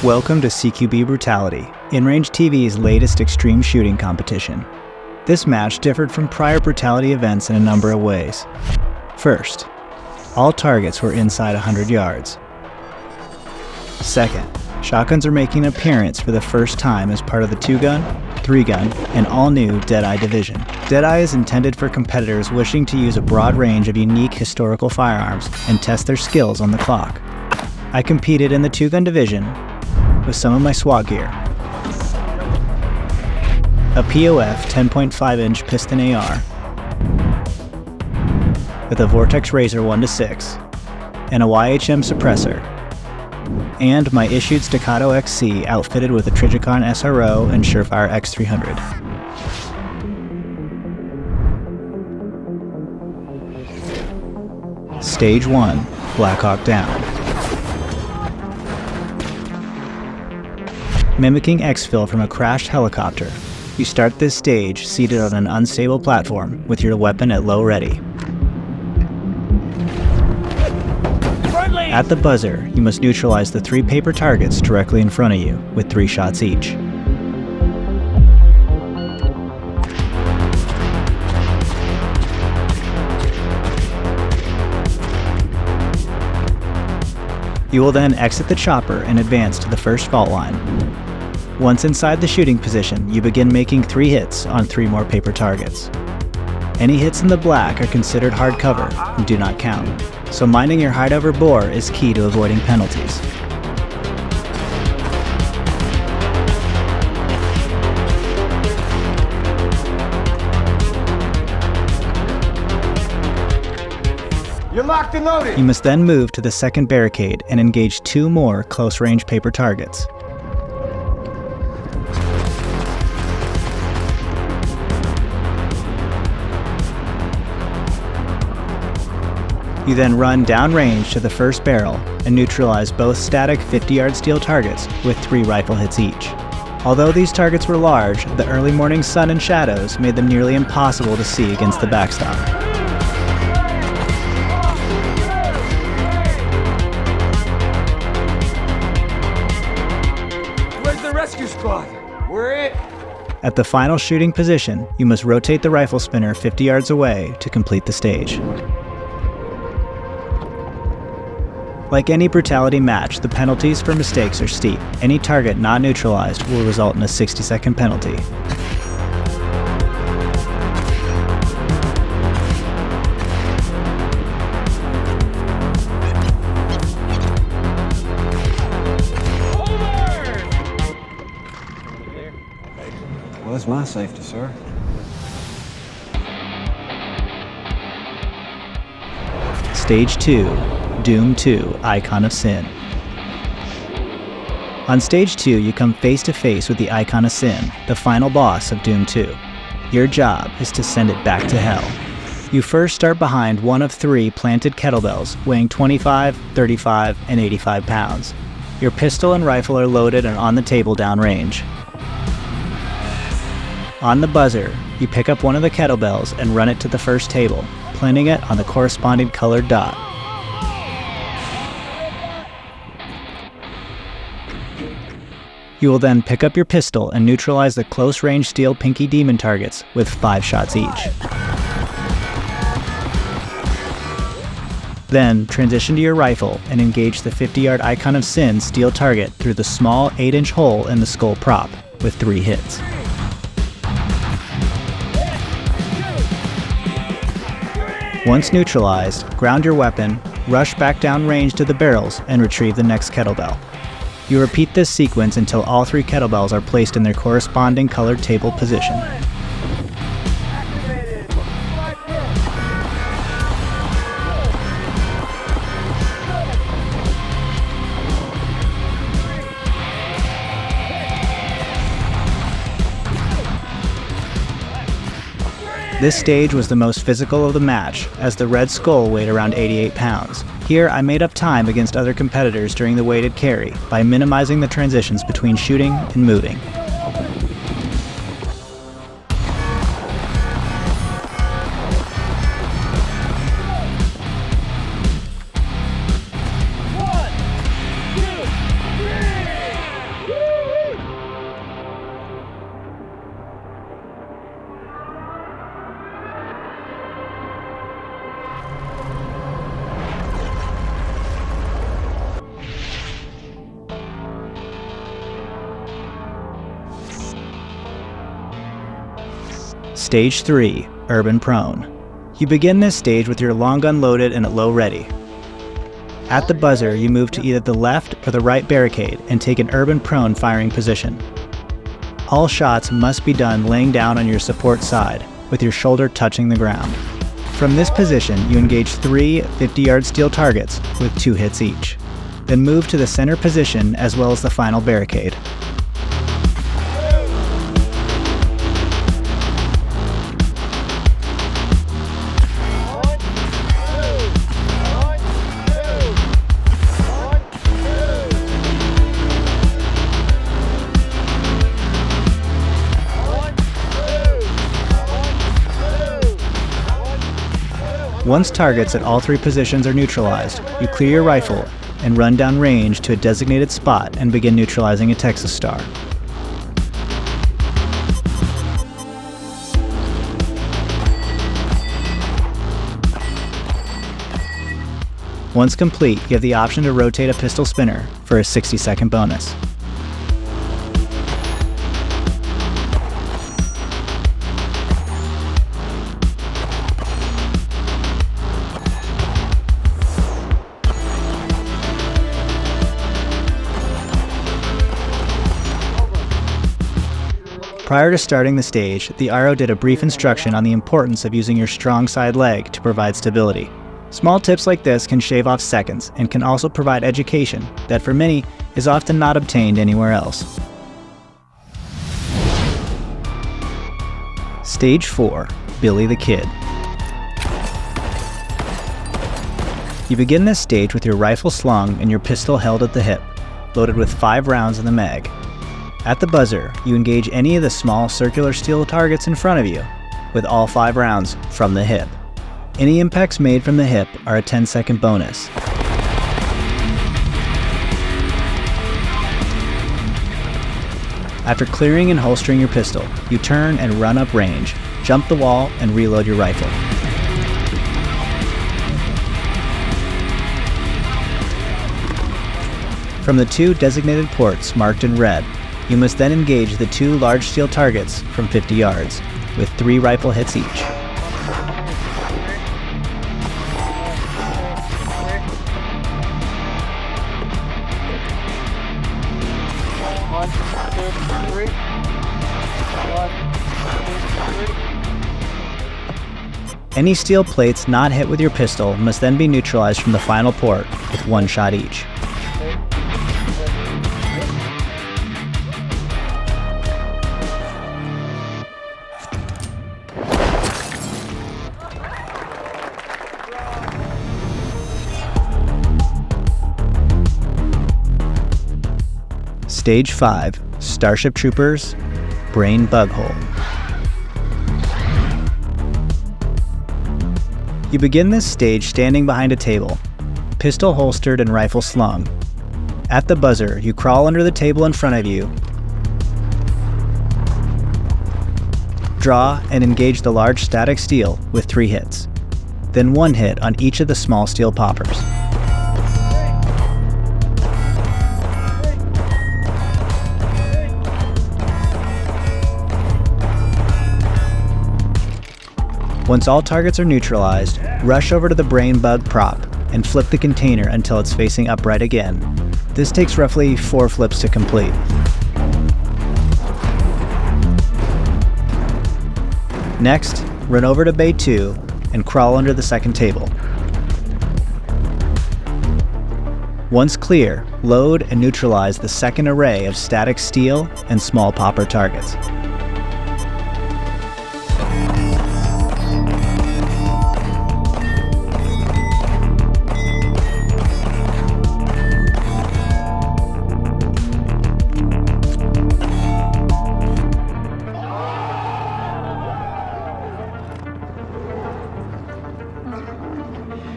Welcome to CQB Brutality, InRange TV's latest extreme shooting competition. This match differed from prior Brutality events in a number of ways. First, all targets were inside 100 yards. Second, shotguns are making an appearance for the first time as part of the 2-gun, 3-gun, and all-new Deadeye division. Deadeye is intended for competitors wishing to use a broad range of unique historical firearms and test their skills on the clock. I competed in the 2-gun division with some of my SWAT gear: a POF 10.5-inch piston AR with a Vortex Razor 1-6 and a YHM suppressor, and my issued Staccato XC outfitted with a Trijicon SRO and Surefire X300. Stage 1, Black Hawk Down. Mimicking exfil from a crashed helicopter, you start this stage seated on an unstable platform with your weapon at low ready. At the buzzer, you must neutralize the 3 paper targets directly in front of you with 3 shots each. You will then exit the chopper and advance to the first fault line. Once inside the shooting position, you begin making 3 hits on 3 more paper targets. Any hits in the black are considered hard cover and do not count, so minding your hideover bore is key to avoiding penalties. You're locked and loaded! You must then move to the second barricade and engage 2 more close-range paper targets. You then run downrange to the first barrel and neutralize both static 50-yard steel targets with 3 rifle hits each. Although these targets were large, the early morning sun and shadows made them nearly impossible to see against the backstop. Where's the rescue squad? We're it! At the final shooting position, you must rotate the rifle spinner 50 yards away to complete the stage. Like any Brutality match, the penalties for mistakes are steep. Any target not neutralized will result in a 60-second penalty. Well, that's my safety, sir. Stage 2. Doom 2, Icon of Sin. On Stage 2, you come face to face with the Icon of Sin, the final boss of Doom 2. Your job is to send it back to hell. You first start behind one of 3 planted kettlebells weighing 25, 35, and 85 pounds. Your pistol and rifle are loaded and on the table downrange. On the buzzer, you pick up one of the kettlebells and run it to the first table, planting it on the corresponding colored dot. You will then pick up your pistol and neutralize the close-range steel Pinky Demon targets with 5 shots each. Then transition to your rifle and engage the 50-yard Icon of Sin steel target through the small 8-inch hole in the skull prop with 3 hits. Once neutralized, ground your weapon, rush back down range to the barrels, and retrieve the next kettlebell. You repeat this sequence until all 3 kettlebells are placed in their corresponding colored table position. This stage was the most physical of the match, as the Red Skull weighed around 88 pounds. Here, I made up time against other competitors during the weighted carry by minimizing the transitions between shooting and moving. Stage 3, Urban Prone. You begin this stage with your long gun loaded and at low ready. At the buzzer, you move to either the left or the right barricade and take an urban prone firing position. All shots must be done laying down on your support side, with your shoulder touching the ground. From this position, you engage 3 50-yard steel targets with 2 hits each. Then move to the center position as well as the final barricade. Once targets at all 3 positions are neutralized, you clear your rifle and run down range to a designated spot and begin neutralizing a Texas Star. Once complete, you have the option to rotate a pistol spinner for a 60-second bonus. Prior to starting the stage, the RO did a brief instruction on the importance of using your strong side leg to provide stability. Small tips like this can shave off seconds and can also provide education that for many is often not obtained anywhere else. Stage 4, Billy the Kid. You begin this stage with your rifle slung and your pistol held at the hip, loaded with 5 rounds in the mag. At the buzzer, you engage any of the small circular steel targets in front of you, with all 5 rounds from the hip. Any impacts made from the hip are a 10-second bonus. After clearing and holstering your pistol, you turn and run up range, jump the wall, and reload your rifle. From the 2 designated ports marked in red, you must then engage the 2 large steel targets from 50 yards, with 3 rifle hits each. Any steel plates not hit with your pistol must then be neutralized from the final port with 1 shot each. Stage 5, Starship Troopers, Brain Bug Hole. You begin this stage standing behind a table, pistol holstered and rifle slung. At the buzzer, you crawl under the table in front of you, draw and engage the large static steel with 3 hits, then 1 hit on each of the small steel poppers. Once all targets are neutralized, rush over to the brain bug prop and flip the container until it's facing upright again. This takes roughly 4 flips to complete. Next, run over to Bay 2 and crawl under the second table. Once clear, load and neutralize the second array of static steel and small popper targets.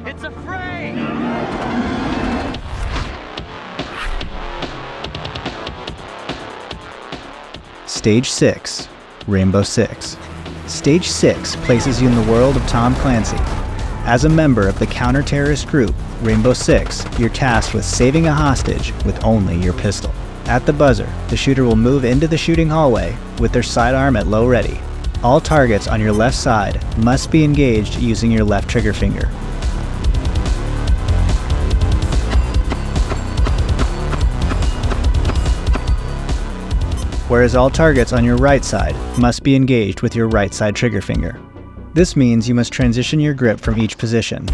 It's a fray! Stage 6, Rainbow Six. Stage 6 places you in the world of Tom Clancy. As a member of the counter-terrorist group, Rainbow Six, you're tasked with saving a hostage with only your pistol. At the buzzer, the shooter will move into the shooting hallway with their sidearm at low ready. All targets on your left side must be engaged using your left trigger finger. Whereas all targets on your right side must be engaged with your right side trigger finger. This means you must transition your grip from each position.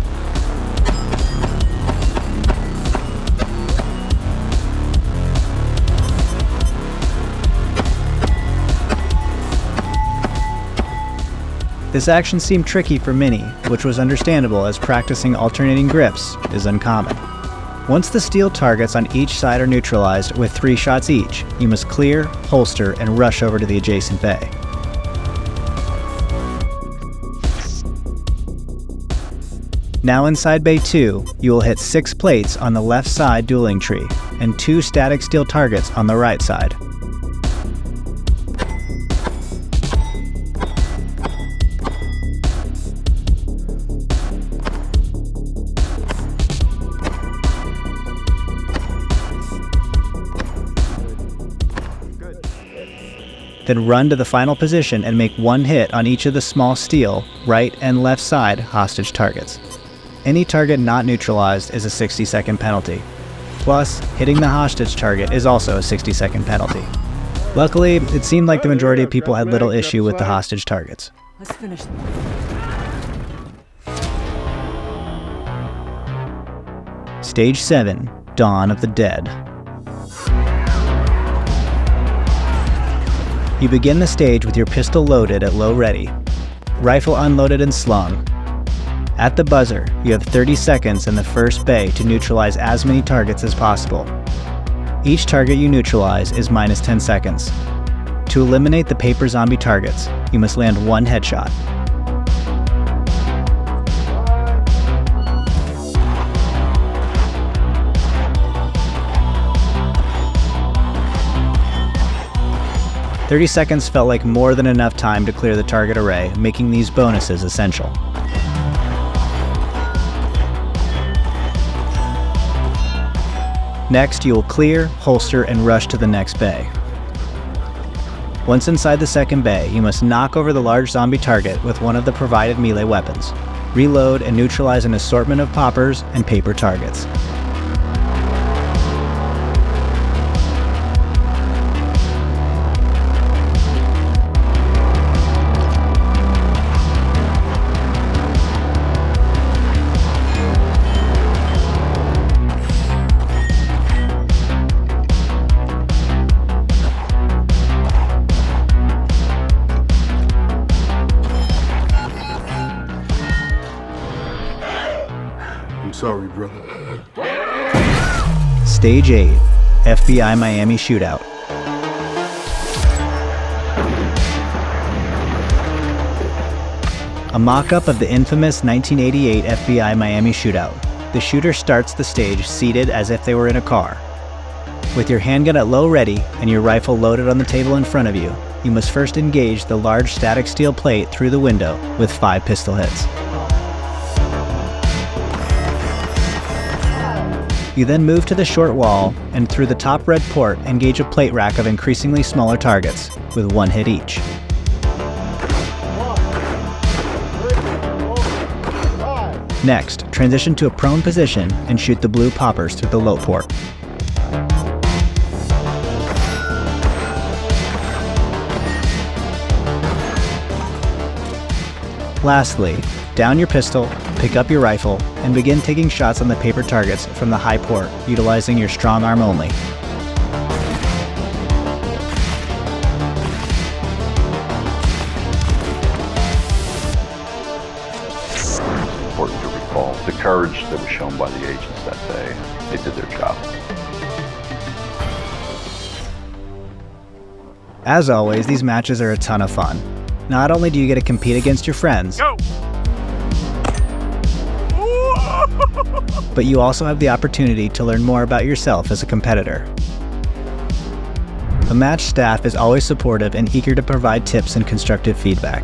This action seemed tricky for many, which was understandable as practicing alternating grips is uncommon. Once the steel targets on each side are neutralized with 3 shots each, you must clear, holster, and rush over to the adjacent bay. Now inside Bay 2, you will hit 6 plates on the left side dueling tree, and 2 static steel targets on the right side. Then run to the final position and make 1 hit on each of the small steel, right and left side hostage targets. Any target not neutralized is a 60-second penalty. Plus, hitting the hostage target is also a 60-second penalty. Luckily, it seemed like the majority of people had little issue with the hostage targets. Let's finish. Stage 7, Dawn of the Dead. You begin the stage with your pistol loaded at low ready, rifle unloaded and slung. At the buzzer, you have 30 seconds in the first bay to neutralize as many targets as possible. Each target you neutralize is minus 10 seconds. To eliminate the paper zombie targets, you must land 1 headshot. "30 seconds felt like more than enough time to clear the target array, making these bonuses essential. Next, you will clear, holster, and rush to the next bay. Once inside the second bay, you must knock over the large zombie target with one of the provided melee weapons. Reload and neutralize an assortment of poppers and paper targets. Sorry, brother. Stage 8, FBI Miami Shootout. A mock-up of the infamous 1988 FBI Miami Shootout. The shooter starts the stage seated as if they were in a car. With your handgun at low ready and your rifle loaded on the table in front of you, you must first engage the large static steel plate through the window with 5 pistol hits. You then move to the short wall and through the top red port engage a plate rack of increasingly smaller targets with 1 hit each. Next, transition to a prone position and shoot the blue poppers through the low port. Lastly, down your pistol, pick up your rifle, and begin taking shots on the paper targets from the high port, utilizing your strong arm only. Important to recall the courage that was shown by the agents that day. They did their job. As always, these matches are a ton of fun. Not only do you get to compete against your friends, but you also have the opportunity to learn more about yourself as a competitor. The match staff is always supportive and eager to provide tips and constructive feedback.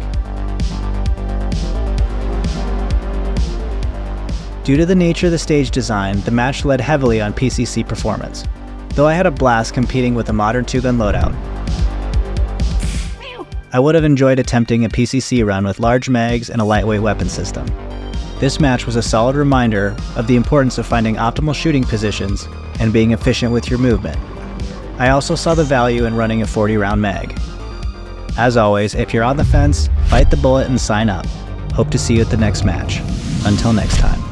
Due to the nature of the stage design, the match led heavily on PCC performance, though I had a blast competing with a modern 2-gun loadout. I would have enjoyed attempting a PCC run with large mags and a lightweight weapon system. This match was a solid reminder of the importance of finding optimal shooting positions and being efficient with your movement. I also saw the value in running a 40-round mag. As always, if you're on the fence, bite the bullet and sign up. Hope to see you at the next match. Until next time.